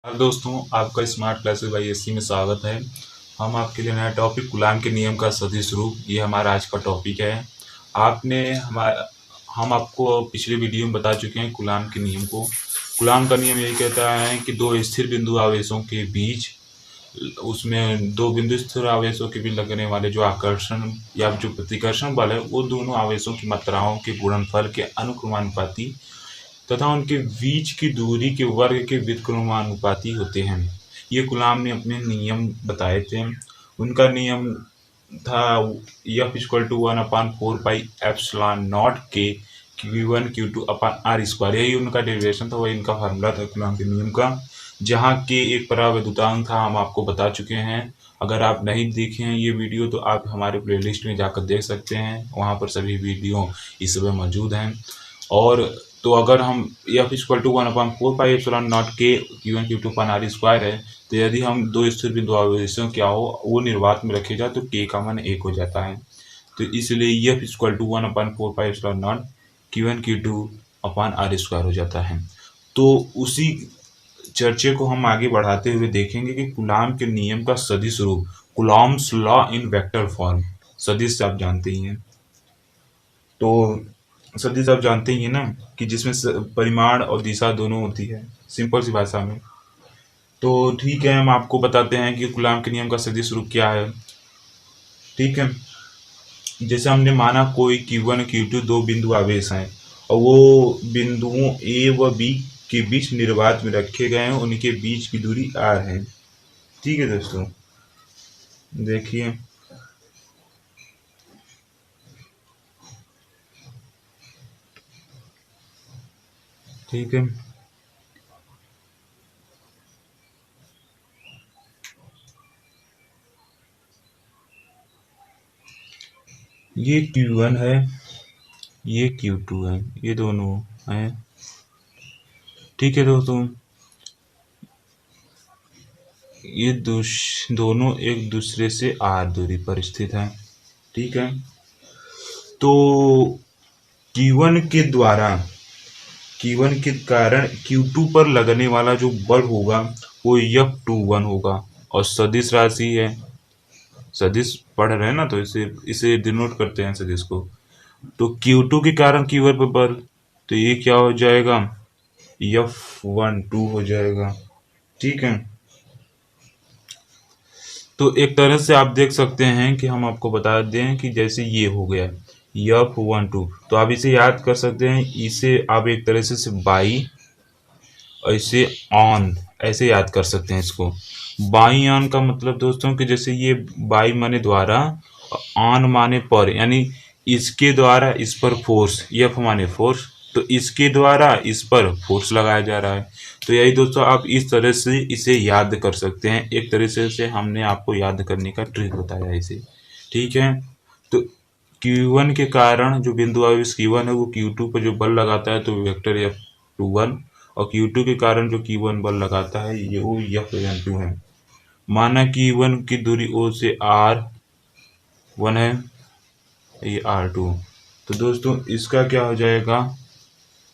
Hello दोस्तों, आपका smart classes by SC में स्वागत है। हम आपके लिए नया टॉपिक कूलाम के नियम का सदिश रूप, ये हमारा आज का टॉपिक है। आपने हमारा हम आपको पिछले वीडियो में बता चुके हैं कूलाम के नियम को। कूलाम का नियम यही कहता है कि दो स्थिर बिंदु आवेशों के बीच, उसमें दो बिंदु स्थिर आवेशों के बीच लगने वाले जो आकर्षण या जो प्रतिकर्षण बल है, वो दोनों आवेशों की मात्राओं के गुणनफल के अनुक्रमानुपाती तथा उनके बीच की दूरी के वर्ग के व्युत्क्रमानुपाती होते हैं। ये कूलाम ने अपने नियम बताए थे। उनका नियम था F इक्वल टू 1/4πε0 के Q1 Q2 upon R square. यही उनका डेरिवेशन था, वही इनका फार्मूला था कूलाम के नियम का, जहाँ के एक परावैद्युतांक था, हम आपको बता चुके हैं। अगर आप नहीं देखे हैं ये वीडियो तो आप हमारे प्लेलिस्ट में जाकर देख सकते हैं, वहाँ पर सभी वीडियो इस समय मौजूद हैं। और तो अगर हम F इक्वल टू 1/4πε0 के Q1 Q2 upon R square है, तो यदि हम दो स्थिर बिंदु आवेशों क्या हो वो निर्वात में रखे जाए तो K का मान 1 हो जाता है। तो इसलिए F equal to 1/4πε0 Q1 Q2 upon R square हो जाता है। तो उसी चर्चे को हम आगे बढ़ाते हुए देखेंगे कि कूलाम के नियम का सदिश रूप, Coulomb's law in vector form. सदिश आप जानते ही हैं, तो सदिश आप जानते ही हैं ना, कि जिसमें परिमाण और दिशा दोनों होती है, सिंपल सी भाषा में। तो ठीक है, हम आपको बताते हैं कि कूलाम के नियम का सदिश रूप क्या है। ठीक है, जैसे हमने माना कोई Q1 Q2 दो बिंदु आवेश हैं और वो बिंदुओं A व B के बीच निर्वात में रखे गए हैं, उनके बीच की दूरी r है। ठीक है दोस्तों, देखिए ठीक है, ये Q1 है, ये Q2 है, ये दोनों हैं। ठीक है दोस्तों, ये दोनों एक दूसरे से r दूरी पर स्थित है। ठीक है, तो Q1 के द्वारा Q1 के कारण Q2 पर लगने वाला जो बल होगा वो F21 होगा, और सदिश राशि है, सदिश पढ़ रहे हैं ना, तो इसे इसे डिनोट करते हैं सदिश को। तो Q2 के कारण Q1 पर बल, तो ये क्या हो जाएगा, F12 हो जाएगा। ठीक है, तो एक तरह से आप देख सकते हैं कि हम आपको बता दें कि जैसे ये हो गया F12, तो आप इसे याद कर सकते हैं, इसे आप एक तरह से बाई और इसे ऑन ऐसे याद कर सकते हैं इसको। बाई ऑन का मतलब दोस्तों कि जैसे ये बाई माने द्वारा, ऑन माने पर, यानी इसके द्वारा इस पर फोर्स, F माने फोर्स, तो इसके द्वारा इस पर फोर्स लगाया जा रहा है। तो यही दोस्तों आप इस तरह से इसे याद कर सकते हैं, एक तरह से हमने आपको याद करने का ट्रिक बताया इसे। ठीक है, तो Q1 के कारण जो बिंदु आवेश Q1 है वो Q2 पर जो बल लगाता है तो वेक्टर F21, और Q2 के कारण जो Q1 बल लगाता है ये वो F12 है। माना Q1 की दूरी O से R1 है, ये R2। तो दोस्तों इसका क्या हो जाएगा,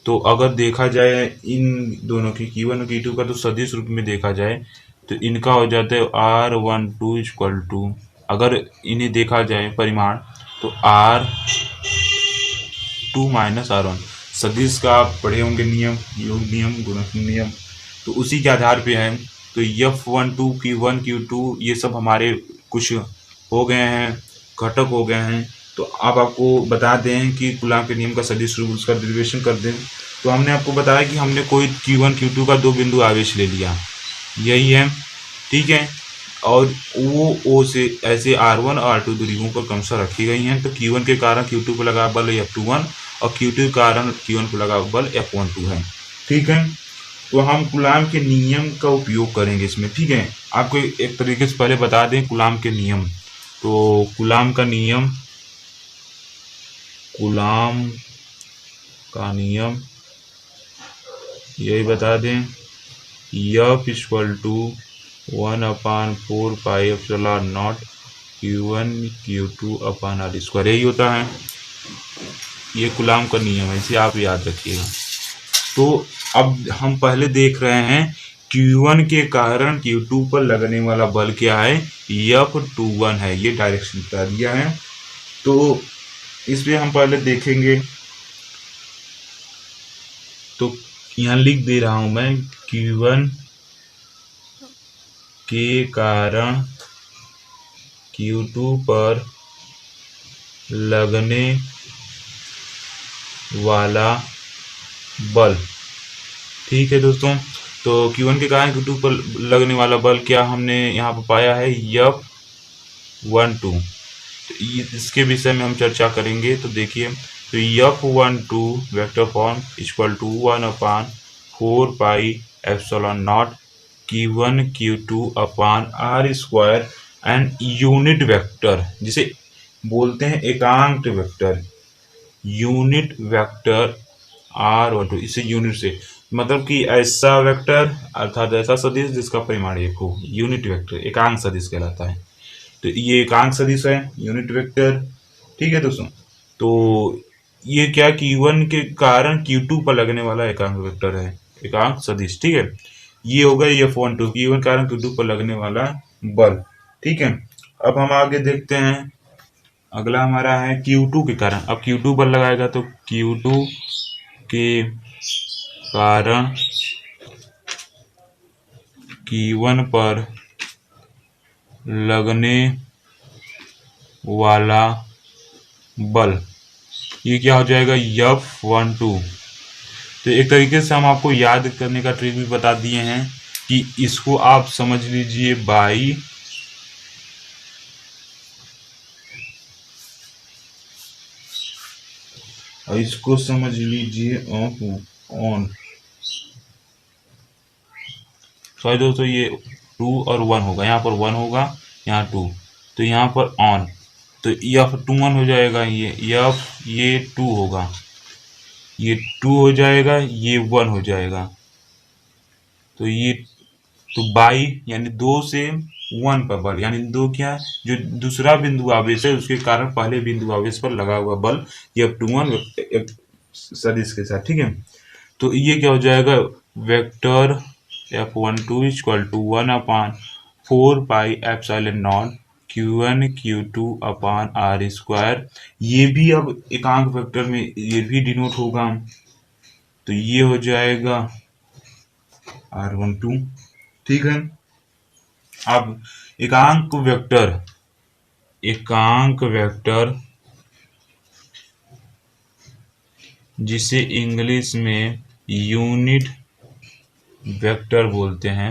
तो अगर देखा जाए इन दोनों की Q1 और Q2 का, तो सदिश रूप में देखा जाए तो इनका हो जाता है R12 इक्वल टू, अगर इन्हें देखा जाए परिमाण, तो R2 माइनस R1। सदिश का आप पढ़े होंगे नियम, योग नियम, गुणक नियम, तो उसी के आधार पे है। तो F12 Q1 Q2 ये सब हमारे कुछ हो गए हैं, घटक हो गए हैं। तो अब आपको बता दें कि कूलाम के नियम का सदिश रूप, उसका डेरिवेशन कर दें। तो हमने आपको बताया कि हमने कोई Q1 Q2 का दो बिंदु आवेश ले लिया, यही है। ठीक है, और वो O से ऐसे R1 और R2 दूरियों पर क्रमशः रखी गई हैं। तो Q1 के कारण Q2 पर लगा बल F21 और Q2 के कारण Q1 पर लगा बल F12 है। ठीक है, तो हम कूलाम के नियम का उपयोग करेंगे इसमें। ठीक है, आपको एक तरीके से पहले बता दें कूलाम के नियम। तो कूलाम का नियम, कूलाम का नियम यही बता दें, F equal to 1/4πε0 Q1 Q2 upon R square, यही होता है। ये कूलाम का नियम है, इसे आप याद रखिएगा। तो अब हम पहले देख रहे हैं Q1 के कारण Q2 पर लगने वाला बल क्या है, F21 है। ये डायरेक्शन बता दिया है। तो इसमें हम पहले देखेंगे, तो यहाँ लिख दे रहा हूं मैं, Q1 के कारण Q2 पर लगने वाला बल। ठीक है दोस्तों, तो Q1 के कारण Q2 पर लगने वाला बल क्या हमने यहाँ पर पाया है, F12। तो इसके विषय में हम चर्चा करेंगे। तो देखिए, तो F12 vector form equal to 1/4 pi epsilon naught Q1 Q2 upon R square and unit vector, जिसे बोलते हैं एकांक वेक्टर, यूनिट वेक्टर R12, इसे यूनिट से मतलब कि ऐसा वेक्टर अर्थात ऐसा सदिश जिसका परिमाण 1 हो, यूनिट वेक्टर एकांक सदिश कहलाता है। तो ये एकांक सदिश है, यूनिट वेक्टर। ठीक है दोस्तों, तो ये क्या Q1 के कारण Q2 पर लगने वाला एकांक वेक्टर है, एकांक सदिश। ठीक है, ये हो गया F12, Q1 कारण Q2 पर लगने वाला बल। ठीक है, अब हम आगे देखते हैं। अगला हमारा है Q2 के कारण। अब Q2 पर लगाएगा तो Q2 के कारण Q1 पर लगने वाला बल, ये क्या हो जाएगा, F12। तो एक तरीके से हम आपको याद करने का ट्रिक भी बता दिए हैं कि इसको आप समझ लीजिए बाई और इसको समझ लीजिए ऑन। सॉरी दोस्तों, ये 2 और 1 होगा, यहाँ पर 1 होगा, यहाँ 2, तो यहाँ पर ऑन, तो F21 हो जाएगा। ये 2 होगा, ये 2 हो जाएगा, ये 1 हो जाएगा। तो ये तो बाई यानी 2 से 1 पर बल, यानी 2 क्या है, जो दूसरा बिंदु आवेश है उसके कारण पहले बिंदु आवेश पर लगा हुआ बल, F21 सदिश के साथ। ठीक है, तो ये क्या हो जाएगा, vector F12 equal to 1/4 pi epsilon naught Q1 Q2 upon R square. ये भी अब एकांक वेक्टर में ये भी डिनोट होगा, तो ये हो जाएगा R12। ठीक है, अब एकांक वेक्टर जिसे इंग्लिश में यूनिट वेक्टर बोलते हैं।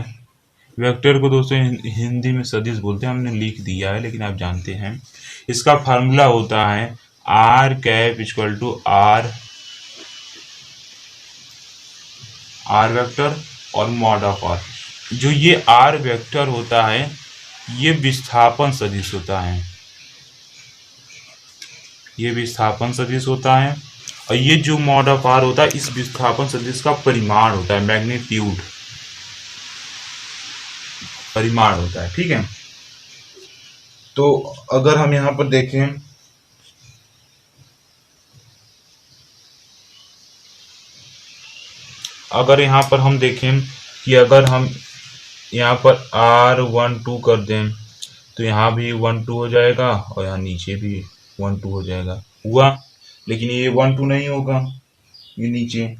वेक्टर को दोस्तों हिंदी में सदिश बोलते हैं, हमने लिख दिया है लेकिन आप जानते हैं। इसका फार्मूला होता है R cap equal to R vector और मॉड ऑफ आर। जो ये आर वेक्टर होता है ये विस्थापन सदिश होता है, ये विस्थापन सदिश होता है। और ये जो मॉड ऑफ आर होता है इस विस्थापन सदिश का परिमाण होता है, मैग्नीट्यूड परिमाण होता है। ठीक है, तो अगर हम यहां पर देखें, अगर यहाँ पर हम देखें कि अगर हम यहाँ पर R12 कर दें तो यहाँ भी 12 हो जाएगा और यहाँ नीचे भी 12 हो जाएगा, हुआ। लेकिन ये 12 नहीं होगा, ये नीचे,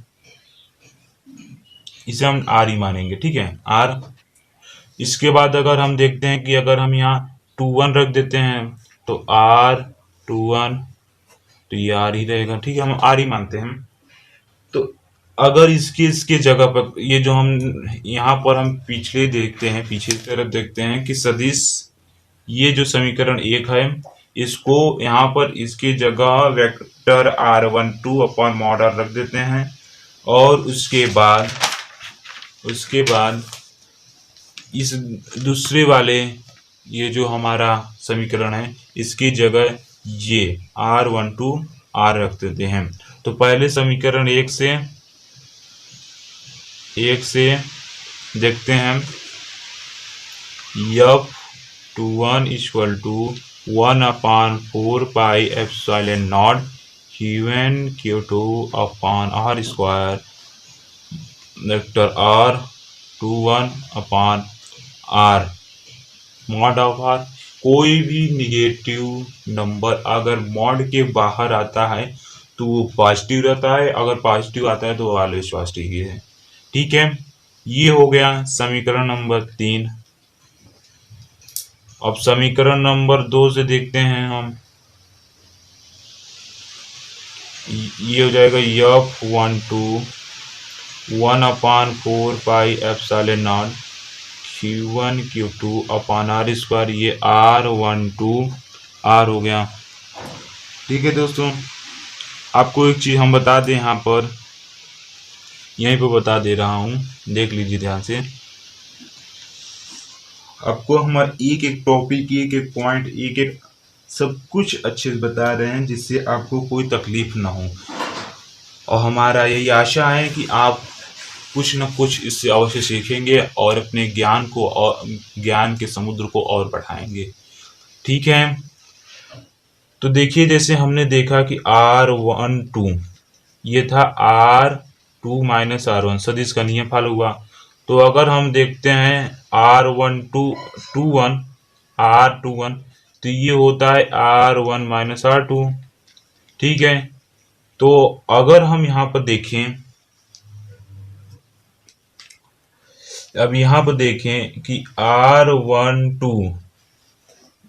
इसे हम R ही मानेंगे। ठीक है, R। इसके बाद अगर हम देखते हैं कि अगर हम यहाँ 21 रख देते हैं तो R21, तो ये R ही रहेगा। ठीक है, हम R ही मानते हैं। तो अगर इसके जगह पर ये जो हम यहाँ पर हम पिछले देखते हैं, पीछे की तरफ देखते हैं कि सदिश, ये जो समीकरण 1 है इसको यहाँ पर इसकी जगह vector R12 upon mod R रख देते हैं और उसके बाद इस दूसरे वाले ये जो हमारा समीकरण है इसकी जगह ये R12 R रख देते हैं। तो पहले समीकरण 1 से देखते हैं, F21 equal to 1/4 pi epsilon naught Q1 Q2 upon R square vector R Q1 upon R। Mod of R, कोई भी निगेटिव नंबर अगर मॉड के बाहर आता है तो वो पॉजिटिव रहता है, अगर पॉजिटिव आता है तो वो ऑलवेज पॉजिटिव ही है। ठीक है, ये हो गया समीकरण नंबर 3। अब समीकरण नंबर 2 से देखते हैं हम। ये हो जाएगा F12 1/4 pi epsilon naught Q1 Q2 upon R square, ये R12 R हो गया। ठीक है दोस्तों, आपको एक चीज़ हम बता दें, यहाँ पर यहीं पर बता दे रहा हूँ, देख लीजिए ध्यान से। आपको हमारे एक एक टॉपिक, एक एक पॉइंट, एक एक सब कुछ अच्छे से बता रहे हैं जिससे आपको कोई तकलीफ ना हो, और हमारा यही आशा है कि आप कुछ न कुछ इससे अवश्य सीखेंगे और अपने ज्ञान को और ज्ञान के समुद्र को और बढ़ाएंगे। ठीक है, तो देखिए जैसे हमने देखा कि R12 ये था R2 माइनस R1, सदिश का नियम फॉलो हुआ। तो अगर हम देखते हैं R21 तो ये होता है R1 माइनस R2। ठीक है, तो अगर हम यहाँ पर देखें, अब यहाँ पर देखें कि R12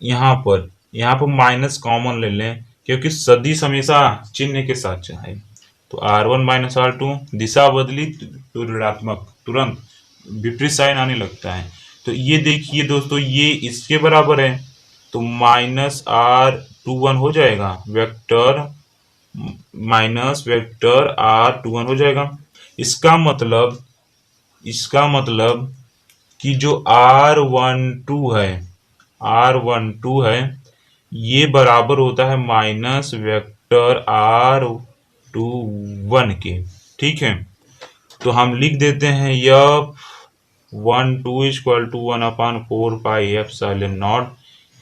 यहाँ पर माइनस कॉमन ले लें, क्योंकि सदिश हमेशा चिन्ह के साथ चाहे। तो R1 माइनस R2, दिशा बदली तो ऋणात्मक, तुरंत विपरीत साइन आने लगता है। तो ये देखिए दोस्तों, ये इसके बराबर है, तो माइनस R21 हो जाएगा, वेक्टर माइनस वेक्टर R21 हो जाएगा। इसका मतलब कि जो R12 है ये बराबर होता है माइनस वेक्टर R21 के। ठीक है, तो हम लिख देते हैं F12 equal to 1/4 pi epsilon naught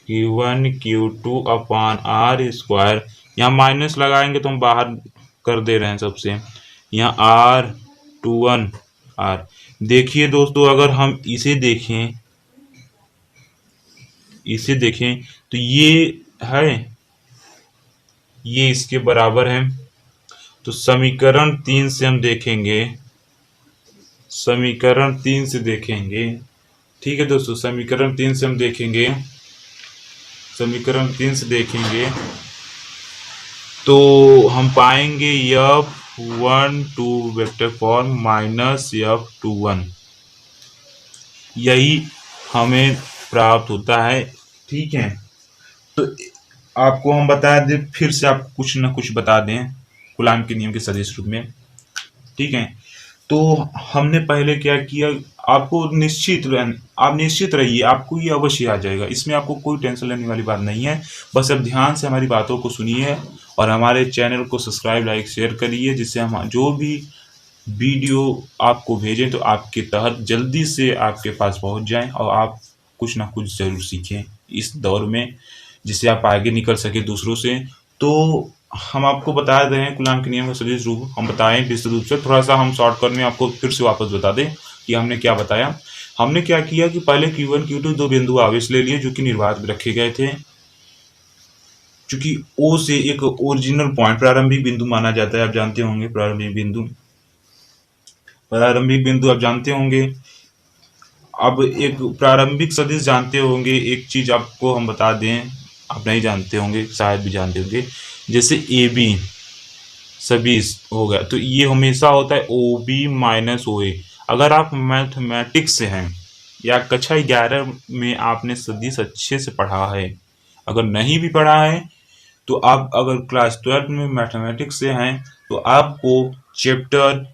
Q1 Q2 upon R square. यहाँ माइनस लगाएंगे तो हम बाहर कर दे रहे हैं सबसे, यहाँ R21 R। देखिए दोस्तों, अगर हम इसे देखें तो ये इसके बराबर है। तो समीकरण 3 से हम देखेंगे, ठीक है दोस्तों, समीकरण 3 से देखेंगे तो हम पाएंगे F12 vector form minus F21, यही हमें प्राप्त होता है। ठीक है, तो आपको हम बता दें, फिर से आपको कुछ न कुछ बता दें कूलाम के नियम के सदिश रूप में। ठीक है, तो हमने पहले क्या किया, आप निश्चित रहिए, आपको ये अवश्य आ जाएगा, इसमें आपको कोई टेंशन लेने वाली बात नहीं है। बस अब ध्यान से हमारी बातों को सुनिए और हमारे चैनल को सब्सक्राइब, लाइक, शेयर करिए, जिससे हम जो भी वीडियो आपको भेजें तो आपके तहत जल्दी से आपके पास पहुंच जाएं और आप कुछ ना कुछ जरूर सीखें इस दौर में, जिससे आप आगे निकल सके दूसरों से। तो हम आपको बता रहे हैं कूलाम के नियम का सदिश रूप हम बताएं विस्तृत रूप से, थोड़ा सा हम शॉर्टकट में आपको फिर से वापस बता दें कि हमने क्या बताया। हमने क्या किया कि पहले Q1 Q2 दो बिंदु आवेश ले लिए जो कि निर्वात में रखे गए थे। चूंकि O से एक ओरिजिनल पॉइंट प्रारंभिक बिंदु माना जाता है, आप जानते होंगे प्रारंभिक बिंदु आप जानते होंगे। अब एक प्रारंभिक सदिश जानते होंगे, एक चीज आपको हम बता दें, आप नहीं जानते होंगे, शायद भी जानते होंगे, जैसे AB सदिश हो गया तो ये हमेशा होता है OB माइनस OA। अगर आप मैथमेटिक्स से हैं या कक्षा 11 में आपने सदिश अच्छे से पढ़ा है, अगर नहीं भी पढ़ा है तो आप अगर क्लास 12 में मैथमेटिक्स से हैं तो आपको चैप्टर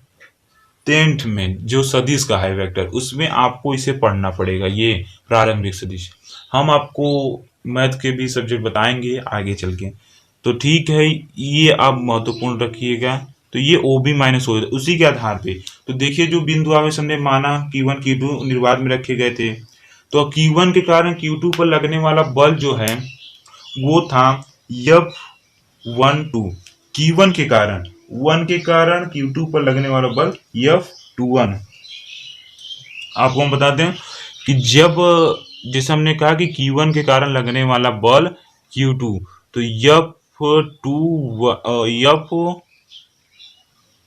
10th में जो सदिश का है वेक्टर, उसमें आपको इसे पढ़ना पड़ेगा, ये प्रारंभिक सदिश। हम आपको मैथ के भी सब्जेक्ट बताएंगे आगे चल के, तो ठीक है, ये आप महत्वपूर्ण रखिएगा। तो ये OB माइनस हो, उसी के आधार पे तो देखिए जो बिंदु आवेश हमने माना Q1 Q2 निर्वात में रखे गए थे, तो Q1 के कारण Q2 पर लगने वाला बल जो है वो था F12। Q1 के कारण Q2 पर लगने वाला बल F21। आपको हम बता दें कि जब जैसे हमने कहा कि Q1 के कारण लगने वाला बल Q2, तो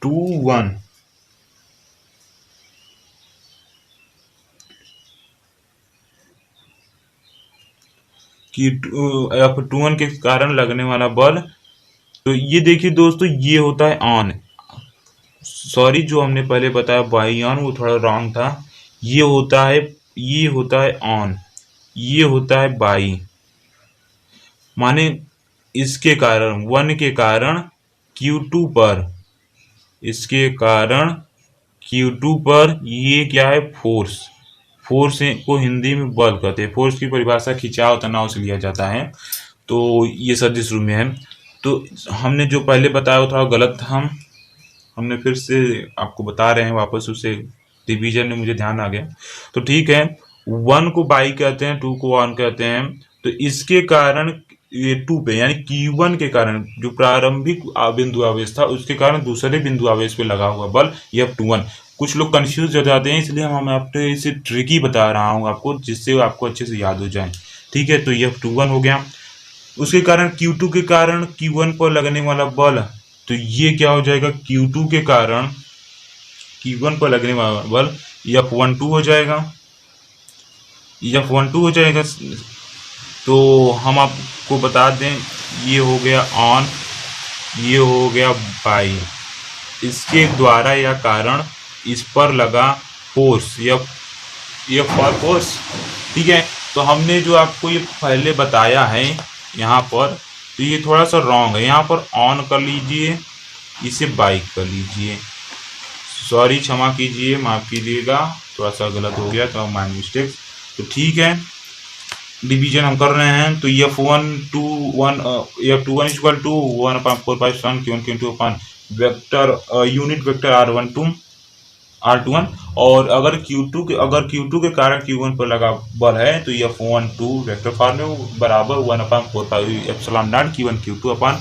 F21 F21 के कारण लगने वाला बल, तो ये देखिए दोस्तों, ये होता है ऑन। सॉरी, जो हमने पहले बताया बाई ऑन वो थोड़ा रॉन्ग था। ये होता है ऑन, ये होता है बाई। माने इसके कारण 1 के कारण Q2 पर, इसके कारण Q2 पर ये क्या है, फोर्स। फोर्स को हिंदी में बल कहते हैं। फोर्स की परिभाषा खिंचाव तनाव से लिया जाता है। तो ये सदिश रूप में है। तो हमने जो पहले बताया वो थोड़ा गलत था, हमने फिर से आपको बता रहे हैं वापस, उसे रिवीजन में मुझे ध्यान आ गया। तो ठीक है, 1 को बाई कहते हैं, 2 को ऑन कहते हैं। तो इसके कारण ये 2 पे यानी Q1 के कारण जो प्रारंभिक बिंदु आवेश था उसके कारण दूसरे बिंदु आवेश पे लगा हुआ बल F21। कुछ लोग कंफ्यूज हो जाते हैं, इसलिए हम आपको इसे ट्रिकी बता रहा हूँ आपको, जिससे आपको अच्छे से याद हो जाए। ठीक है, तो F21 हो गया। उसके कारण Q2 के कारण Q1 पर लगने वाला बल, तो ये क्या हो जाएगा, Q2 के कारण Q1 पर लगने वाला बल F12 हो जाएगा, F12 हो जाएगा। तो हम आपको बता दें, ये हो गया ऑन, ये हो गया बाई। इसके द्वारा या कारण इस पर लगा फोर्स, ये फोर्स। ठीक है, तो हमने जो आपको ये पहले बताया है यहाँ पर, तो ये थोड़ा सा रॉन्ग है। यहाँ पर ऑन कर लीजिए, इसे बाई कर लीजिए। सॉरी, क्षमा कीजिए, माफ कीजिएगा, थोड़ा सा गलत हो गया, तो माय मिस्टेक। तो ठीक है, डिवीजन हम कर रहे हैं। तो F21 equal to 1/4 Q1 Q2 upon vector unit vector R21। और अगर Q2 के कारण Q1 पर लगा बल है, तो F12 वेक्टर फॉर्म में बराबर 1/4 एप्सिलॉन नॉट Q1 Q2 अपन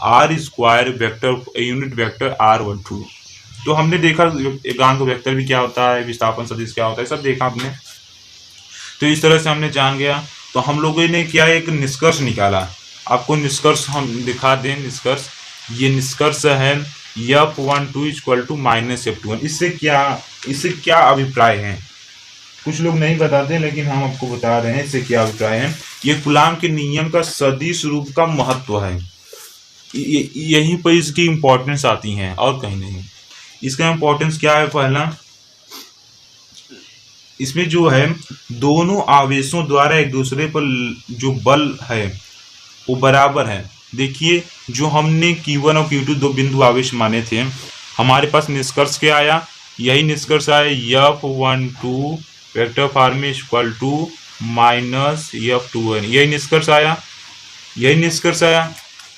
R² vector unit vector R12। तो हमने देखा एकांक वेक्टर भी क्या होता है, विस्थापन सदिश क्या होता है, सब देखा हमने। तो इस तरह से हमने जान गया। तो हम लोगों ने क्या एक निष्कर्ष निकाला, आपको निष्कर्ष हम दिखा दें। निष्कर्ष, ये निष्कर्ष है F12 इक्वल टू -F21। इससे क्या अभिप्राय है, कुछ लोग नहीं बताते, लेकिन हम आपको बता रहे हैं इससे क्या अभिप्राय है। ये कूलाम के नियम का सदिश रूप का महत्व है, यहीं पर इसकी इम्पोर्टेंस आती है और कहीं नहीं। इसका इम्पोर्टेंस क्या है, पहला इसमें जो है दोनों आवेशों द्वारा एक दूसरे पर जो बल है वो बराबर है। देखिए, जो हमने Q1 और Q2 दो बिंदु आवेश माने थे, हमारे पास निष्कर्ष क्या आया, यही निष्कर्ष आया F12 vector form equal to -F21। यही निष्कर्ष आया।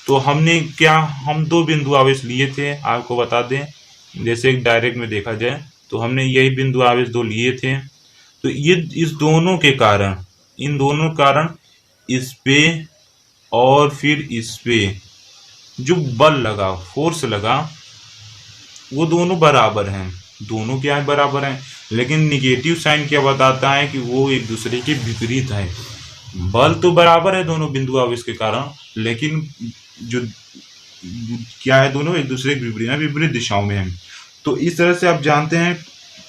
तो हमने क्या, हम दो बिंदु आवेश लिए थे, आपको बता दें, जैसे एक डायरेक्ट में देखा जाए तो हमने यही बिंदु आवेश दो लिए थे। तो ये इन दोनों कारण इस पे और फिर इस पे जो बल लगा, फोर्स लगा, वो दोनों बराबर हैं। दोनों क्या है, बराबर हैं। लेकिन निगेटिव साइन क्या बताता है कि वो एक दूसरे के विपरीत है। बल तो बराबर है दोनों बिंदु आवेश के कारण, लेकिन जो क्या है, दोनों एक दूसरे के विपरीत दिशाओं में हैं। तो इस तरह से आप जानते हैं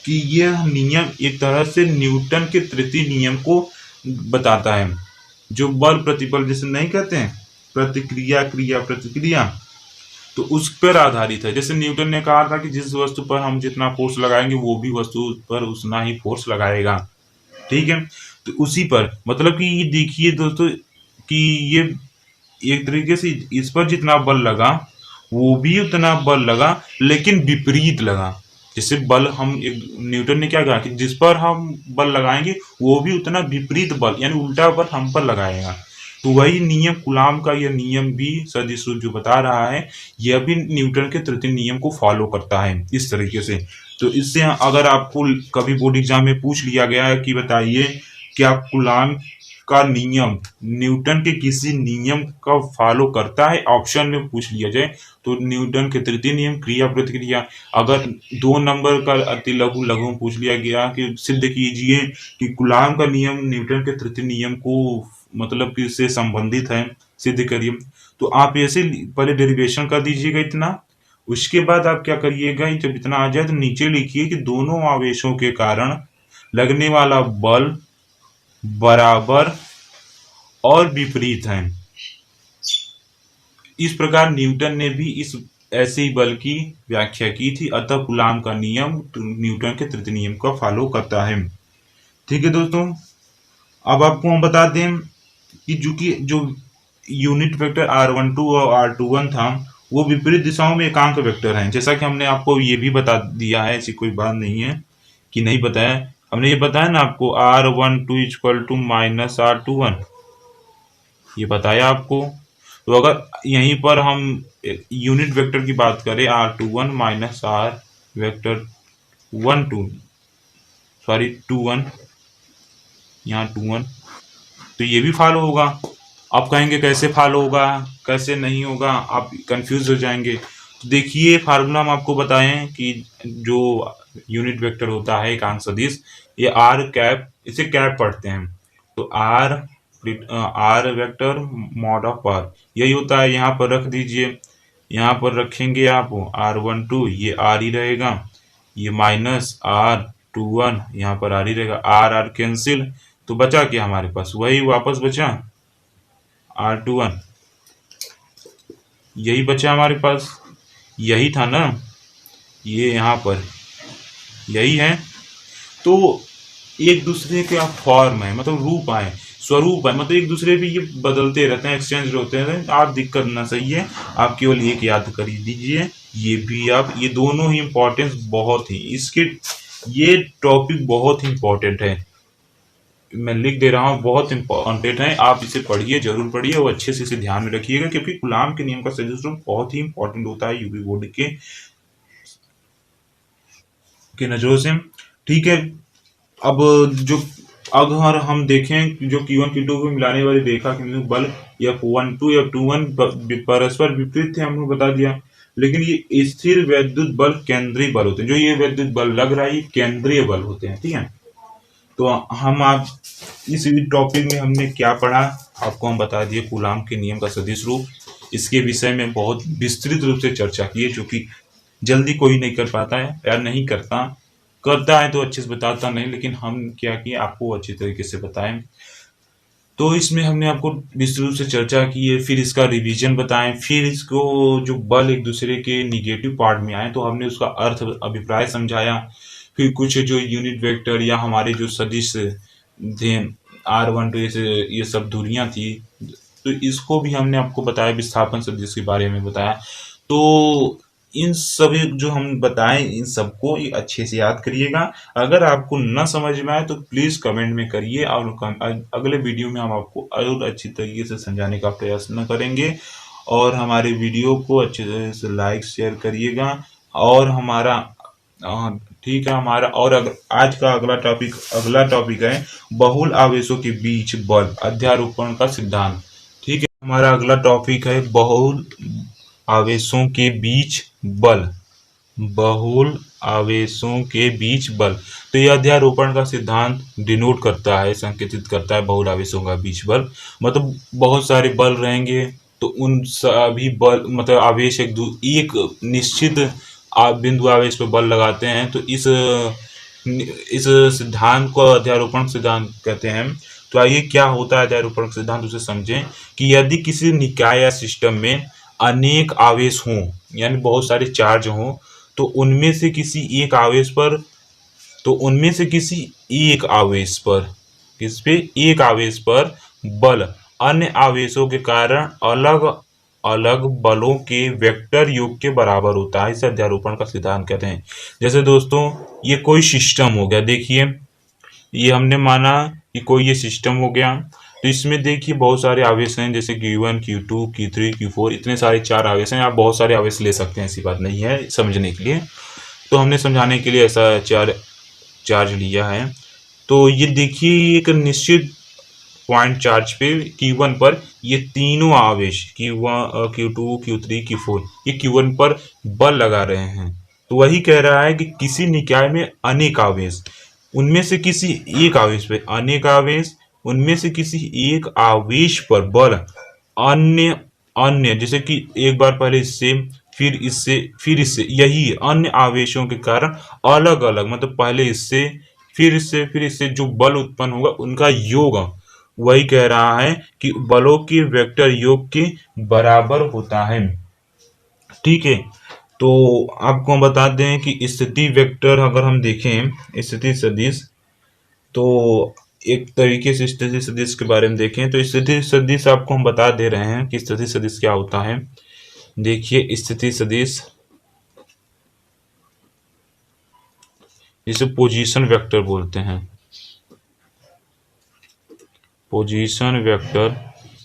कि यह नियम एक तरह से न्यूटन के तृतीय नियम को बताता है, जो बल प्रतिबल जैसे नहीं कहते हैं, प्रतिक्रिया क्रिया प्रतिक्रिया, तो उस पर आधारित है। जैसे न्यूटन ने कहा था कि जिस वस्तु पर हम जितना फोर्स लगाएंगे वो भी वस्तु पर उतना ही फोर्स लगाएगा। ठीक है, तो उसी पर मतलब कि ये देखिए दोस्तों कि ये एक तरीके से इस पर जितना बल लगा वो भी उतना बल लगा, लेकिन विपरीत लगा। जैसे बल हम न्यूटन ने क्या कहा कि जिस पर हम बल लगाएंगे वो भी उतना विपरीत बल यानी उल्टा बल हम पर लगाएगा। तो वही नियम कूलाम का, यह नियम भी सदिश रूप जो बता रहा है, यह भी न्यूटन के तृतीय नियम को फॉलो करता है इस तरीके से। तो इससे अगर आपको कभी बोर्ड एग्जाम में पूछ लिया गया है कि बताइए क्या कूलाम का नियम न्यूटन के किसी नियम का फॉलो करता है, ऑप्शन में पूछ लिया जाए तो न्यूटन के तृतीय नियम क्रिया प्रतिक्रिया। अगर 2 नंबर का अति लघु लघु में पूछ लिया गया कि सिद्ध कीजिए कि कूलॉम का नियम न्यूटन के तृतीय नियम को मतलब कि इससे संबंधित है, सिद्ध करिए, तो आप ऐसे पहले डेरिवेशन कर दीजिएगा इतना। उसके बाद आप क्या करिएगा, जब इतना आ जाए तो नीचे लिखिए कि दोनों आवेशों के कारण लगने वाला बल बराबर और विपरीत है। इस प्रकार न्यूटन ने भी इस ऐसे ही बल की व्याख्या की थी, अतः कूलॉम का नियम न्यूटन के तृतीय नियम का फॉलो करता है। ठीक है दोस्तों, अब आपको हम बता दें कि जो यूनिट वेक्टर r12 और r21 था वो विपरीत दिशाओं में एकांक वेक्टर हैं। जैसा कि हमने आपको ये भी बता दिया है, ऐसी कोई बात नहीं है कि नहीं बताया, हमने ये बताया ना आपको r12 equal to minus r21, ये बताया आपको। तो अगर यहीं पर हम यूनिट वेक्टर की बात करें r21 माइनस r वेक्टर 21, यहाँ 21, तो ये भी फॉलो होगा। आप कहेंगे कैसे फॉलो होगा कैसे नहीं होगा, आप कंफ्यूज हो जाएंगे। तो देखिए फार्मूला हम आपको बताएं कि जो यूनिट वेक्टर होता है एकांक सदिश, ये आर कैप, इसे कैप पढ़ते हैं, तो R vector mod of R यही होता है। यहाँ पर रख दीजिए, यहाँ पर रखेंगे आप r12, ये आर ही रहेगा, ये माइनस r21, यहाँ पर आर ही रहेगा, आर आर कैंसिल, तो बचा क्या हमारे पास, वही वापस बचा r21, यही बचा हमारे पास, यही था ना, ये यहाँ पर यही है। तो एक दूसरे के फॉर्म है, मतलब रूप है, स्वरूप है, मतलब एक दूसरे पे ये बदलते रहते हैं, एक्सचेंज होते हैं। आप दिक्कत ना सही है, आप केवल एक याद कर दीजिए, ये भी आप, ये दोनों ही इम्पोर्टेंस बहुत ही, इसके ये टॉपिक बहुत ही इम्पोर्टेंट है, मैं लिख दे रहा हूँ, बहुत इम्पोर्टेंट है, आप इसे पढ़िए, जरूर पढ़िए और अच्छे से इसे ध्यान में रखिएगा, क्योंकि कूलॉम के नियम का सदिश रूप बहुत ही इम्पोर्टेंट होता है यूपी बोर्ड के नजरों से। ठीक है, अब जो अगर हम देखें जो Q1 Q2 को मिलाने वाली रेखा के बल F12 F21 परस्पर विपरीत थे, हमने बता दिया, लेकिन ये स्थिर वैद्युत बल केंद्रीय बल होते हैं। जो ये वैद्युत बल लग रहा है ये केंद्रीय बल होते हैं। ठीक है, तो हम आप इस टॉपिक में हमने क्या पढ़ा आपको हम बता दिए, कूलॉम के नियम का सदिश रूप, इसके विषय में बहुत विस्तृत रूप से चर्चा की है, जो कि जल्दी कोई नहीं कर पाता है या नहीं करता है तो अच्छे से बताता नहीं, लेकिन हम क्या किए आपको अच्छी तरीके से बताएं। तो इसमें हमने आपको विस्तृत रूप से चर्चा की है, फिर इसका रिवीजन बताएं, फिर इसको जो बल एक दूसरे के निगेटिव पार्ट में आए तो हमने उसका अर्थ अभिप्राय समझाया, फिर कुछ जो यूनिट वेक्टर या हमारे जो सदिश थे r12 ये सब दूरियां थी, तो इसको भी हमने आपको बताया, विस्थापन सदिश के बारे में बताया। तो इन सभी जो हम बताएं इन सबको अच्छे से याद करिएगा। अगर आपको न समझ में आए तो प्लीज़ कमेंट में करिए, और अगले वीडियो में हम आपको और अच्छी तरीके से समझाने का प्रयास करेंगे। और हमारे वीडियो को अच्छे से लाइक शेयर करिएगा। और हमारा ठीक है, हमारा और आज का अगला टॉपिक है बहुल आवेशों के बीच बल अध्यारोपण का सिद्धांत। ठीक है, हमारा अगला टॉपिक है बहुल आवेशों के बीच बल, बहुल आवेशों के बीच बल। तो यह अध्यारोपण का सिद्धांत डिनोट करता है, संकेतित करता है बहुल आवेशों का बीच बल, मतलब बहुत सारे बल रहेंगे तो उन सभी बल मतलब आवेश एक निश्चित बिंदु आवेश पर बल लगाते हैं, तो इस सिद्धांत को अध्यारोपण सिद्धांत कहते हैं। तो आइए क्या होता है अध्यारोपण सिद्धांत, उसे समझें कि यदि किसी निकाय या सिस्टम में अनेक आवेश हों, यानी बहुत सारे चार्ज हों, तो उनमें से किसी एक आवेश पर बल अन्य आवेशों के कारण अलग अलग बलों के वेक्टर योग के बराबर होता है। इसे अध्यारोपण का सिद्धांत कहते हैं। जैसे दोस्तों ये कोई सिस्टम हो गया, देखिए ये हमने माना कि कोई ये सिस्टम हो गया, तो इसमें देखिए बहुत सारे आवेश हैं, जैसे Q1 Q2 Q3 Q4, इतने सारे 4 आवेश हैं। आप बहुत सारे आवेश ले सकते हैं, ऐसी बात नहीं है, समझने के लिए तो हमने समझाने के लिए ऐसा चार्ज लिया है। तो ये देखिए एक निश्चित पॉइंट चार्ज पे Q1 पर ये तीनों आवेश Q1 Q2 Q3 Q4 ये Q1 पर बल लगा रहे हैं। तो वही कह रहा है कि किसी निकाय में अनेक आवेश, उनमें से किसी एक आवेश पे अनेक आवेश, उनमें से किसी एक आवेश पर बल अन्य अन्य जैसे कि एक बार पहले इससे फिर इससे यही अन्य आवेशों के कारण अलग अलग, मतलब पहले इससे फिर इससे जो बल उत्पन्न होगा उनका योग, वही कह रहा है कि बलों के वेक्टर योग के बराबर होता है। ठीक है। तो आपको हम बता दें कि स्थिति वेक्टर अगर हम देखें स्थिति सदिश, तो एक तरीके से स्थिति सदिश के बारे में देखें तो स्थिति सदिश आपको हम बता दे रहे हैं कि स्थिति सदिश क्या होता है। देखिए स्थिति सदिश जिसे पोजीशन वेक्टर बोलते हैं, पोजीशन वेक्टर,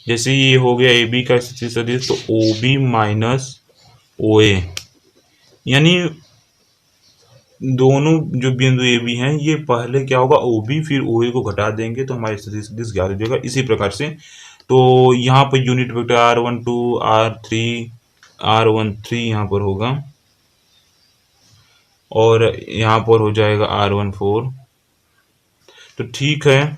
जैसे ये हो गया ए बी का स्थिति सदिश, तो ओ बी माइनस ओ ए, यानी दोनों जो बिंदु ए बी हैं ये पहले क्या होगा ओ बी फिर ओ ए को घटा देंगे तो हमारी स्थिति सदिश ज्ञात हो जाएगा। इसी प्रकार से तो यहाँ per unit vector R12 R13 यहाँ पर होगा और यहाँ पर हो जाएगा R14। तो ठीक है,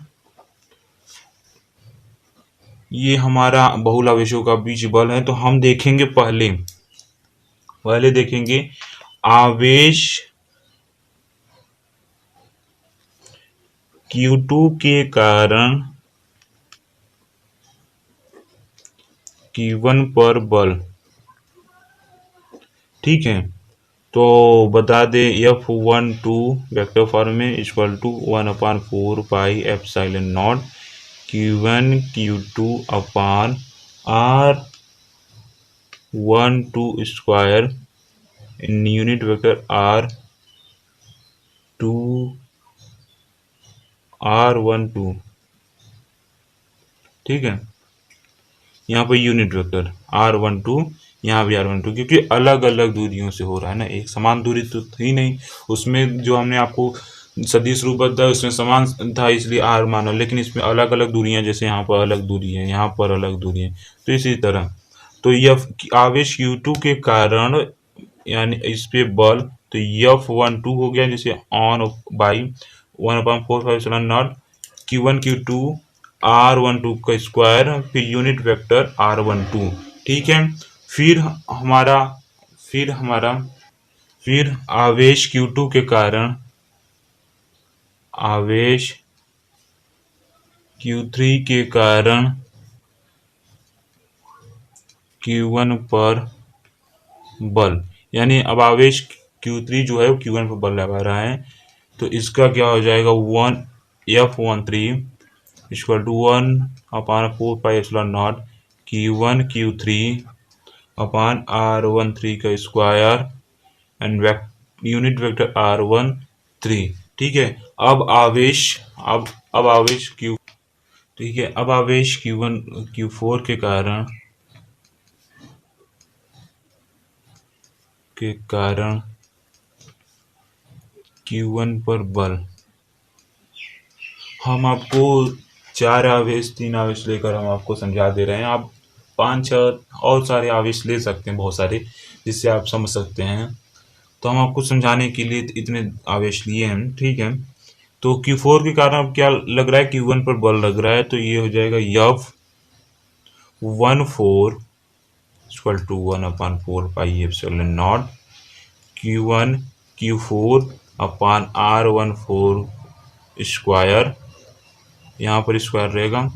ये हमारा बहुल आवेशों का बीच बल है। तो हम देखेंगे पहले देखेंगे आवेश Q2 के कारण Q1 पर बल। ठीक है, तो बता दें F12 वेक्टर फॉर्म में equal to 1/4 pi epsilon naught Q1 Q2 upon R12 square in unit vector R12। ठीक है, यहाँ पर यूनिट वेक्टर R12, यहाँ भी R12, क्योंकि अलग अलग दूरियों से हो रहा है ना, एक समान दूरी तो थी नहीं उसमें, जो हमने आपको सदिश रूप बताया उसमें समान था इसलिए R माना, लेकिन इसमें अलग अलग दूरियां, जैसे यहाँ पर अलग दूरी है, यहाँ पर अलग दूरी है, तो इसी तरह तो यह आवेश Q2 के कारण यानी इस पे बल, तो F12 हो गया जैसे on by 1/4 Q1 Q2 R12 का स्क्वायर फिर यूनिट वेक्टर R12। ठीक है, फिर हमारा फिर हमारा फिर आवेश Q2 के कारण आवेश Q3 के कारण Q1 पर बल, यानी अब आवेश Q3 जो है वो Q1 पर बल लगा रहा है, तो इसका क्या हो जाएगा 1F13 equal to 1/4 pi epsilon naught Q1 Q3 upon R13 का square and unit vector R13। ठीक है, अब आवेश Q, ठीक है, अब आवेश Q1 Q4 के कारण Q1 पर बल, हम आपको 3 आवेश लेकर हम आपको समझा दे रहे हैं। आप 5-6 और सारे आवेश ले सकते हैं, बहुत सारे, जिससे आप समझ सकते हैं। तो हम आपको समझाने के लिए इतने आवेश लिए हैं। ठीक है, तो Q4 के कारण अब क्या लग रहा है, Q1 पर बल लग रहा है, तो ये हो जाएगा F14 equal to 1/4 pi epsilon naught Q1 Q4 upon R14 square, यहाँ पर स्क्वायर रहेगा,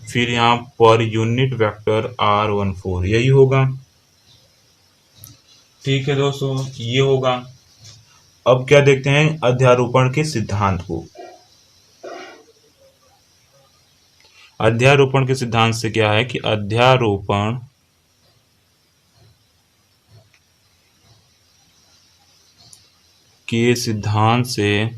फिर यहाँ पर यूनिट वेक्टर R14 यही होगा। ठीक है दोस्तों, ये होगा। अब क्या देखते हैं अध्यारोपण के सिद्धांत को। अध्यारोपण के सिद्धांत से क्या है कि अध्यारोपण के सिद्धांत से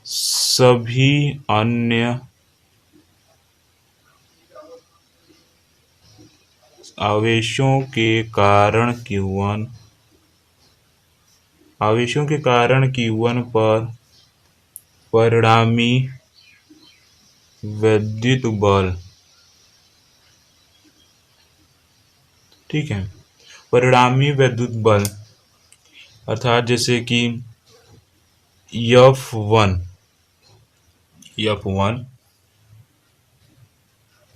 सभी अन्य आवेशों के कारण Q1 आवेशों के कारण Q1 पर परिणामी विद्युत बल, ठीक है, परिणामी विद्युत बल अर्थात जैसे कि F1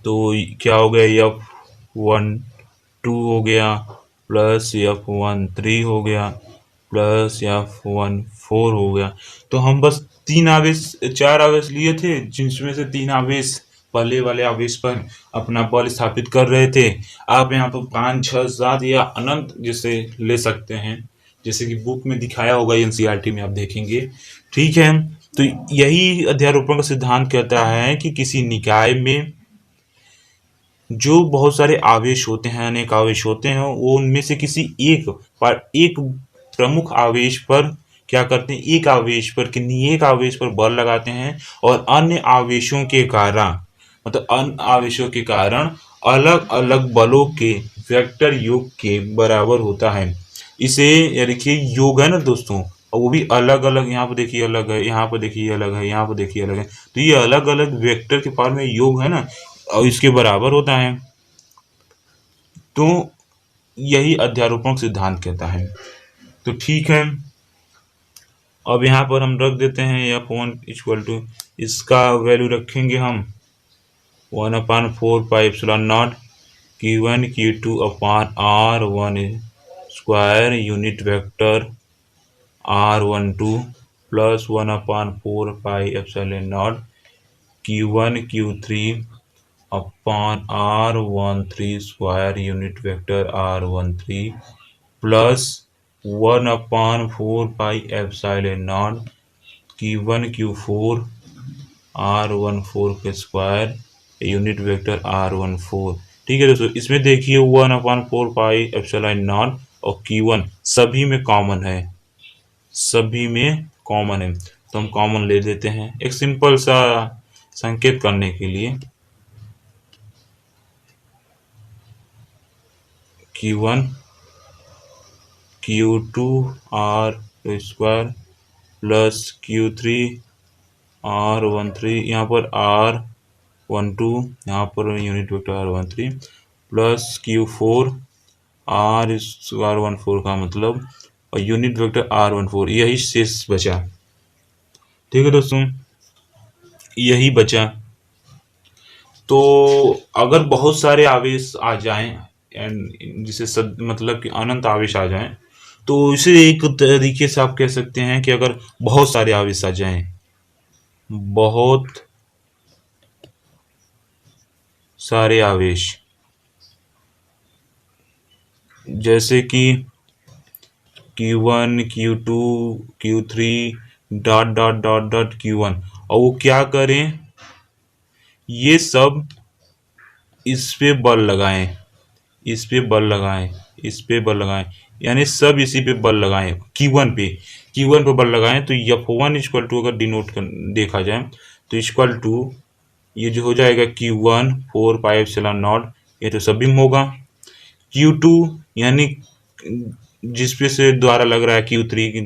तो क्या हो गया, F12 हो गया प्लस F13 हो गया प्लस F14 हो गया। तो हम बस चार आवेश लिए थे, जिसमें से 3 आवेश पहले वाले आवेश पर अपना बल स्थापित कर रहे थे। आप यहाँ पर 5, 6, 7 या अनंत जैसे ले सकते हैं, जैसे कि बुक में दिखाया होगा, एनसीईआरटी में आप देखेंगे, ठीक है। तो यही अध्यारोपण का सिद्धांत कहता है कि किसी निकाय में जो बहुत सारे आवेश होते हैं, अनेक आवेश होते हैं, वो उनमें से किसी एक प्रमुख आवेश पर क्या करते हैं, एक आवेश पर बल लगाते हैं और अन्य आवेशों के कारण, मतलब अन्य आवेशों के कारण अलग अलग बलों के वेक्टर योग के बराबर होता है। इसे देखिए योग है ना दोस्तों, और वो भी अलग अलग, यहाँ पर देखिए अलग है, यहाँ पर देखिए अलग है, यहाँ पर देखिए अलग है, तो ये अलग अलग वेक्टर के पार में योग है ना, और इसके बराबर होता है। तो यही अध्यारोपण सिद्धांत कहता है। तो ठीक है, अब यहाँ पर हम रख देते हैं F1 इक्वल टू, इसका वैल्यू रखेंगे हम 1/4πε0 Q1 Q2 upon R1 square unit vector R12 plus 1/4πε0 Q1 Q3 upon R13 square unit vector R13 plus 1/4πε0 Q1 Q4 R14 के स्क्वायर यूनिट वेक्टर R14। ठीक है दोस्तों, इसमें देखिए 1/4πε0 और Q1 सभी में कॉमन है, तो हम कॉमन ले लेते हैं एक सिंपल सा संकेत करने के लिए। Q1 Q2 R square plus Q3 R13, यहाँ पर R12, यहाँ per unit vector R13 plus Q4 R14 का मतलब और यूनिट वेक्टर R14, यही शेष बचा। ठीक है दोस्तों, यही बचा। तो अगर बहुत सारे आवेश आ जाएं एंड जिसे मतलब कि अनंत आवेश आ जाएं, तो इसे एक तरीके से आप कह सकते हैं कि अगर बहुत सारे आवेश आ जाएं, बहुत सारे आवेश, जैसे कि Q1 Q2 Q3 dot dot dot dot Q1, और वो क्या करें, ये सब इस पे बल लगाएं, इस पे बल लगाएं, इस पे बल लगाएं, यानी सब इसी पे बल लगाएं, Q1 पे बल लगाएं। तो F1 इक्वल टू अगर डिनोट कर देखा जाए तो इक्वल टू ये जो हो जाएगा Q1 4πε0, ये तो सभी में होगा। Q2 यानी जिस पे से द्वारा लग रहा है Q3 की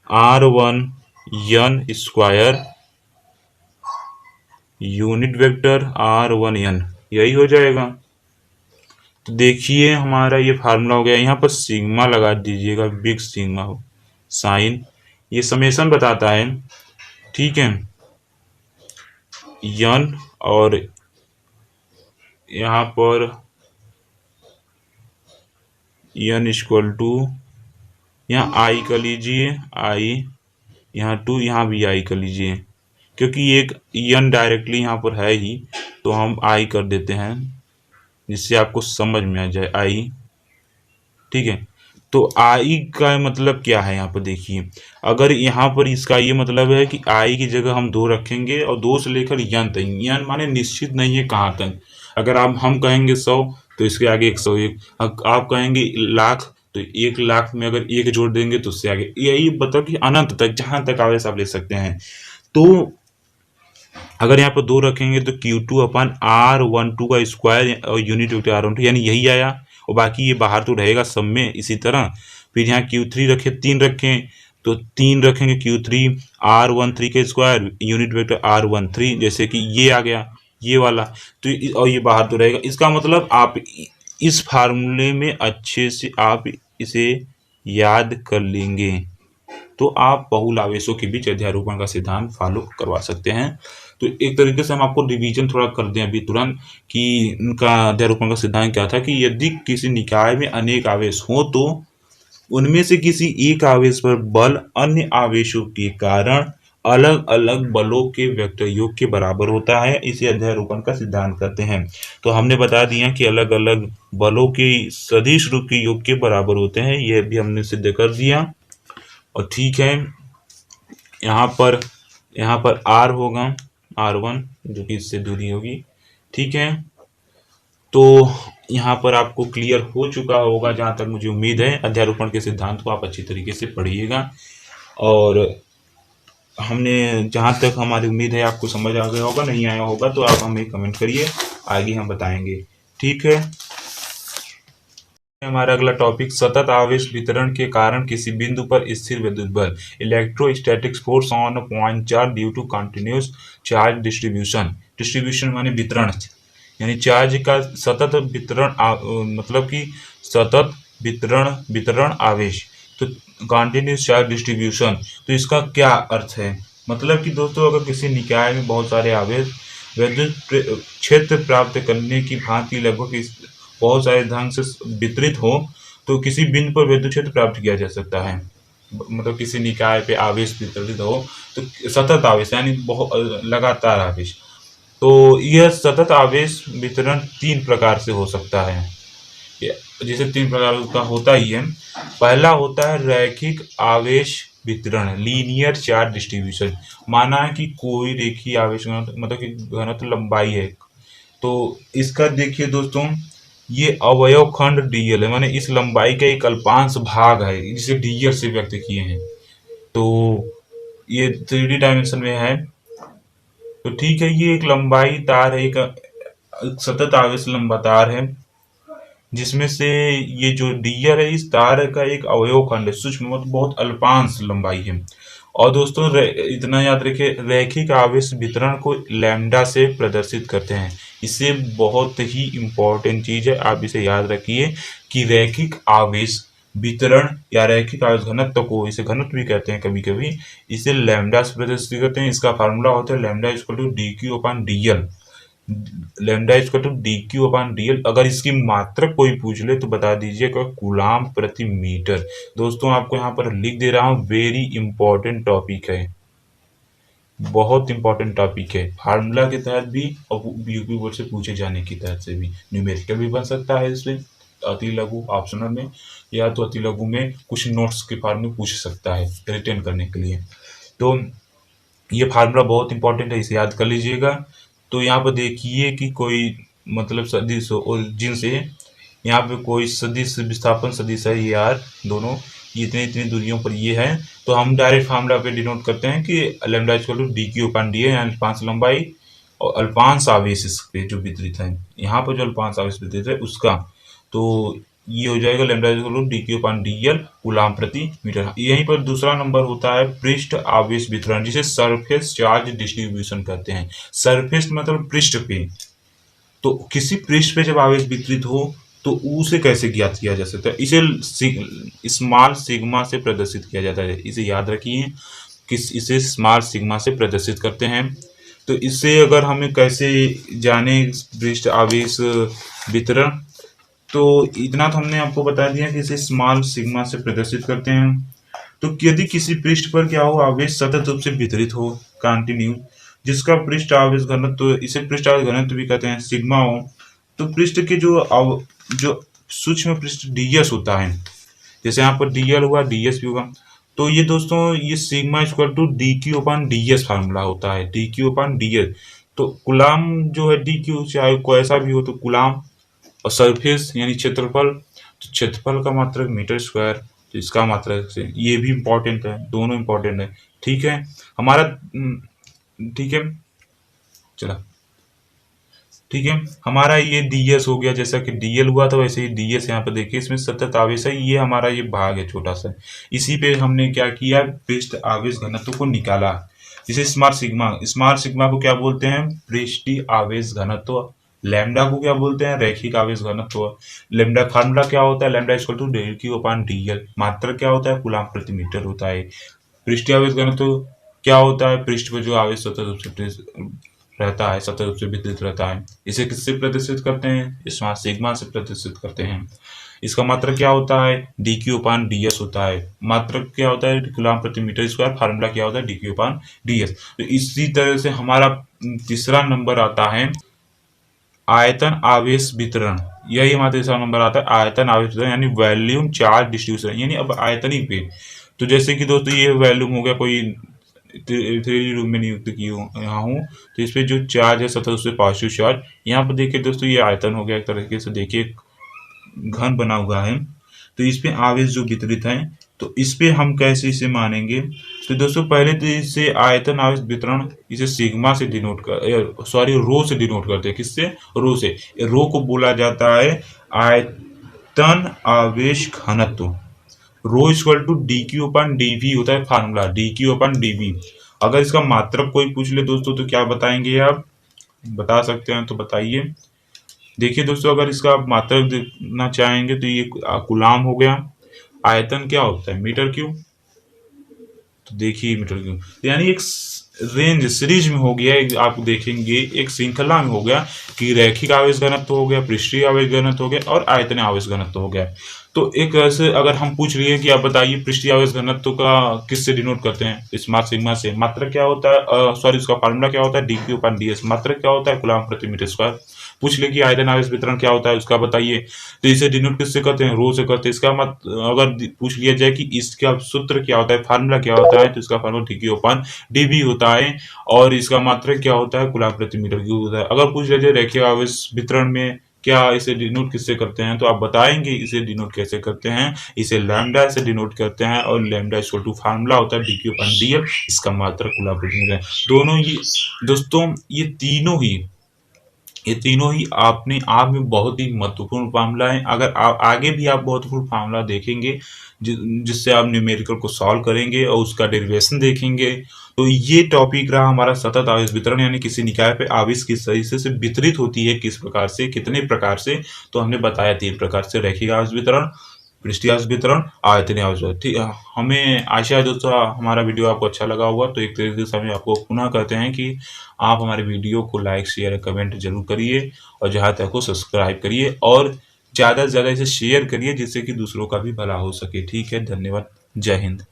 R1 n square unit vector R1n, यही हो जाएगा। तो देखिए हमारा ये फार्मूला हो गया। यहाँ पर सिग्मा लगा दीजिएगा, बिग सिग्मा हो साइन, ये समेशन बताता है, ठीक है, n, और यहाँ पर n इक्वल टू, यहाँ आई कर लीजिए, आई, यहाँ 2, यहाँ भी आई कर लीजिए, क्योंकि एक n डायरेक्टली यहाँ पर है ही, तो हम आई कर देते हैं जिससे आपको समझ में आ जाए आई। ठीक है, तो आई का मतलब क्या है, यहाँ पर देखिए, अगर यहाँ पर इसका ये मतलब है कि आई की जगह हम 2 रखेंगे और 2 से लेकर n तक, n माने निश्चित नहीं है कहाँ तक। अगर हम कहेंगे 100 तो इसके आगे 101, आप कहेंगे लाख तो 1 लाख में अगर 1 जोड़ देंगे तो उससे आगे, यही मतलब कि अनंत तक, जहां तक आवेश आप ले सकते हैं। तो अगर यहाँ पर 2 रखेंगे तो Q2 अपान R12 का स्क्वायर और यूनिट वेक्टर R12, यानी यही आया, और बाकी ये बाहर तो रहेगा सब में इसी तरह। फिर यहाँ Q3 रखे 3 रखें तो 3 रखेंगे Q3 R13 के स्क्वायर यूनिट वेक्टर R13, जैसे कि ये आ गया ये वाला। तो और ये बाहर तो रहेगा। इसका मतलब आप इस फार्मूले में अच्छे से आप इसे याद कर लेंगे तो आप बहुल आवेशों के बीच अध्यारोपण का सिद्धांत फॉलो करवा सकते हैं। तो एक तरीके से हम आपको रिवीजन थोड़ा कर दें अभी तुरंत कि इनका अध्यारोपण का सिद्धांत क्या था कि यदि किसी निकाय में अनेक आवेश हो तो उनमें से किसी एक आवेश पर बल अन्य आवेशों के कारण अलग अलग बलों के वेक्टर योग के बराबर होता है। इसे अध्यारोपण का सिद्धांत कहते हैं। तो हमने बता दिया कि अलग अलग बलों के सदिश रूप के योग के बराबर होते हैं, यह भी हमने सिद्ध कर दिया। और ठीक है, यहाँ पर R होगा R1 जो कि इससे दूरी होगी। ठीक है, तो यहाँ पर आपको क्लियर हो चुका होगा जहाँ तक मुझे उम्मीद है। अध्यारोपण के सिद्धांत को आप अच्छी तरीके से पढ़िएगा और हमने जहाँ तक हमारी उम्मीद है आपको समझ आ गया होगा। नहीं आया होगा तो आप हमें कमेंट करिए, आगे हम बताएंगे। ठीक है, हमारा अगला टॉपिक सतत आवेश वितरण के कारण किसी बिंदु पर स्थिर विद्युत बल electrostatic force on point charge due to continuous charge distribution. Distribution माने वितरण, यानी चार्ज का सतत वितरण मतलब कि सतत वितरण आवेश। तो कंटिन्यूस चार्ज डिस्ट्रीब्यूशन, तो इसका क्या अर्थ है? मतलब कि दोस्तों अगर किसी निकाय में बहुत सारे आवेश विद्युत क्षेत्र प्राप्त करने की भांति लगभग बहुत सारे ढंग से वितरित हो तो किसी बिंदु पर विद्युत क्षेत्र प्राप्त किया जा सकता है। मतलब किसी निकाय पे आवेश वितरित हो तो सतत आवेश यानी बहुत लगातार आवेश। तो यह सतत आवेश वितरण 3 प्रकार से हो सकता है। जैसे 3 प्रकार का होता ही है। पहला होता है रैखिक आवेश वितरण, लीनियर चार्ज डिस्ट्रीब्यूशन। माना है कि कोई रेखीय आवेश मतलब कि घनत्व लंबाई है, तो इसका देखिए दोस्तों ये अवयव खंड डीएल है, माने इस लंबाई का एक अल्पांश भाग है जिसे डीएल से व्यक्त किए हैं। तो ये 3D डायमेंशन में है। तो ठीक है, ये एक लंबाई तार है, एक सतत आवेश लंबा तार है जिसमें से ये जो डीएल है इस तार का एक अवयव खंड है, सूक्ष्म मतलब बहुत अल्पांश लंबाई है। और दोस्तों इतना याद रखिए रैखिक आवेश वितरण को लैम्डा से प्रदर्शित करते हैं। इससे बहुत ही इम्पोर्टेंट चीज है, आप इसे याद रखिए कि रैखिक आवेश वितरण या रैखिक आवेश घनत्व को, इसे घनत्व भी कहते हैं कभी कभी, इसे लैम्डा से प्रदर्शित करते हैं। इसका फार्मूला होता है lambda equal to D Q upon DL. Lambda equal to D Q upon DL. अगर इसकी मात्रक कोई पूछ ले तो बता दीजिएगा कूलाम प्रति मीटर। दोस्तों आपको यहाँ पर लिख दे रहा हूँ, वेरी इंपॉर्टेंट टॉपिक है, बहुत इंपॉर्टेंट टॉपिक है। फार्मूला के तहत भी और यूपी बोर्ड से पूछे जाने की तहत से भी न्यूमेरिकल भी बन सकता है इसमें अति लघु ऑप्शनल में, या तो अति लघु में कुछ नोट्स के फॉर्म में पूछ सकता है रिटेन करने के लिए। तो ये फार्मूला बहुत इंपॉर्टेंट है, इसे याद कर लीजिएगा। तो यहाँ पर देखिए कि कोई मतलब सदिश ओरिजिन से यहाँ पे कोई सदिश विस्थापन सदिश है ये आर, दोनों ये इतनी इतनी दूरियों पर ये है। तो हम डायरेक्ट फार्मूला पे डिनोट करते हैं कि lambda equal to D Q upon D है, यानी अल्पांश लंबाई और अल्पांश आवेश इस पे जो वितरित है, यहाँ पर जो अल्पांश आवेश वितरित है उसका। तो ये हो जाएगा lambda equal to D Q upon D L coulomb प्रति मीटर। यहीं पर दूसरा नंबर होता है पृष्ठ आवेश वितरण, जिसे सरफेस चार्ज डिस्ट्रीब्यूशन कहते हैं। सरफेस मतलब पृष्ठ पे, तो किसी पृष्ठ पे जब आवेश वितरित हो तो उसे कैसे ज्ञात किया जा सकता है? इसे स्मॉल सिग्मा से प्रदर्शित किया जाता है। इसे याद रखिए कि इसे स्मॉल सिग्मा से प्रदर्शित करते हैं। तो इससे अगर हमें कैसे जाने पृष्ठ आवेश वितरण, तो इतना तो हमने आपको बता दिया कि इसे स्मॉल सिग्मा से प्रदर्शित करते हैं। तो यदि किसी पृष्ठ पर क्या हो आवेश सतत रूप से वितरित हो कंटिन्यू, जिसका पृष्ठ आवेश घनत्व, इसे पृष्ठ आवेश घनत्व भी कहते हैं, सिग्मा हो, तो पृष्ठ के जो सूक्ष्म पृष्ठ डीएस होता है, जैसे यहाँ पर डीएल हुआ डीएस भी होगा। तो ये दोस्तों ये sigma equal to D Q upon DS formula होता है, डी क्यू अपॉन डीएस। तो कुलाम जो है डी क्यू, चाहे कोई ऐसा भी हो तो कुलाम, और सरफेस यानी क्षेत्रफल, तो क्षेत्रफल का मात्रक मीटर स्क्वायर, तो इसका मात्रक से, ये भी इम्पोर्टेंट है, दोनों इम्पोर्टेंट है। ठीक है हमारा, ठीक है चला। ठीक है। हमारा ये डीएस हो गया, जैसा कि डीएल हुआ था वैसे ही डीएस यहाँ पर देखिए, इसमें सतत आवेश है, ये हमारा ये भाग है छोटा सा। इसी पे हमने क्या किया, पृष्ठ आवेश घनत्व को निकाला। जैसे स्मॉल सिग्मा को क्या बोलते हैं, पृष्ठीय आवेश घनत्व। लैम्डा को क्या बोलते हैं, रैखिक आवेश घनत्व। लैम्डा फार्मूला क्या होता है, lambda equal to del Q upon DL. मात्रक क्या होता है, कूलम प्रति मीटर होता है। पृष्ठीय आवेश घनत्व क्या होता है, पृष्ठ पर जो आवेश सतत रूप से रहता है, सतत रूप से वितरित रहता है। इसे किससे प्रदर्शित करते हैं, स्मॉल सिग्मा से प्रदर्शित करते हैं। इसका मात्रक क्या होता है, डी क्यू अपान डी एस होता है। मात्रक क्या होता है, कूलम प्रति मीटर स्क्वायर। फार्मूला क्या होता है, डी क्यू अपान डी एस। तो इसी तरह से हमारा तीसरा नंबर आता है आयतन आवेश वितरण। यही हमारा तीसरा नंबर आता है, आयतन आवेश वितरण, यानी वॉल्यूम चार्ज डिस्ट्रीब्यूशन, यानी अब आयतनिक पे। तो जैसे कि दोस्तों ये वॉल्यूम हो गया, कोई 3D रूम में नियुक्त की यहाँ हूँ, तो इस पे जो चार्ज है सतह उससे पॉजिटिव चार्ज। यहाँ पर देखिए दोस्तों ये आयतन हो गया, एक तरीके से देखिए घन बना हुआ है। तो इस पे आवेश जो वितरित है, तो इस पे हम कैसे इसे मानेंगे। तो दोस्तों पहले तो इसे आयतन आवेश वितरण इसे सिग्मा से डिनोट कर, सॉरी रो से डिनोट करते हैं। किससे, रो से। रो को बोला जाता है आयतन आवेश घनत्व। Rho equal to D Q upon D V होता है formula, D Q upon D V. अगर इसका मात्रक कोई पूछ ले दोस्तों तो क्या बताएंगे, आप बता सकते हैं तो बताइए। देखिए दोस्तों अगर इसका आप मात्रक देखना चाहेंगे तो ये कूलम हो गया। आयतन क्या होता है, मीटर क्यूब। तो देखिए मीटर क्यूब, यानी एक रेंज सीरीज में हो गया, आप देखेंगे एक श्रृंखला में हो गया कि रैखिक आवेश घनत्व हो गया, पृष्ठीय आवेश घनत्व हो गया और आयतन आवेश घनत्व हो गया। तो एक ऐसे अगर हम पूछ रहे हैं कि आप बताइए पृष्ठीय आवेश घनत्व का किससे डिनोट करते हैं, स्मॉल सिग्मा से। मात्रक क्या होता है, सॉरी उसका फार्मूला क्या होता है, D Q upon D S. मात्रक क्या होता है, कूलम प्रति मीटर स्क्वायर। पूछ ले कि आयतन आवेश वितरण क्या होता है, उसका बताइए। तो इसे डिनोट किससे करते हैं, रो से करते हैं। इसका मत अगर पूछ लिया जाए कि इसका सूत्र क्या होता है, फार्मूला क्या होता है, तो इसका formula D Q upon D V होता है। और इसका मात्रक क्या होता है, कूलम प्रति मीटर क्यूब होता है। अगर पूछ लिया जाए रैखिक आवेश वितरण में क्या इसे डिनोट किससे करते हैं, तो आप बताएंगे इसे डिनोट कैसे करते हैं, इसे लैम्डा से डिनोट करते हैं। और लैम्डा इक्वल टू फार्मूला होता है D Q upon D L. इसका मात्रक कूलम प्रति मीटर। दोनों ही दोस्तों ये तीनों ही अपने आप में बहुत ही महत्वपूर्ण फार्मूला है। अगर आप आगे भी आप महत्वपूर्ण फार्मूला देखेंगे जिससे आप न्यूमेरिकल को सॉल्व करेंगे और उसका डेरिवेशन देखेंगे। तो ये टॉपिक रहा हमारा सतत आवेश वितरण, यानी किसी निकाय पे आवेश किस तरीके से वितरित होती है, किस प्रकार से, कितने प्रकार से। तो हमने बताया 3 प्रकार से, रैखिक आवेश वितरण, पृष्ठीय आवेश वितरण, आयतनीय आवेश वितरण। ठीक है, हमें आशा है दोस्तों हमारा वीडियो आपको अच्छा लगा होगा। तो एक तरीके से हमें आपको पुनः कहते हैं कि आप हमारे वीडियो को लाइक शेयर कमेंट जरूर करिए और जहाँ तक हो सब्सक्राइब करिए और ज़्यादा से ज़्यादा इसे शेयर करिए जिससे कि दूसरों का भी भला हो सके। ठीक है, धन्यवाद, जय हिंद।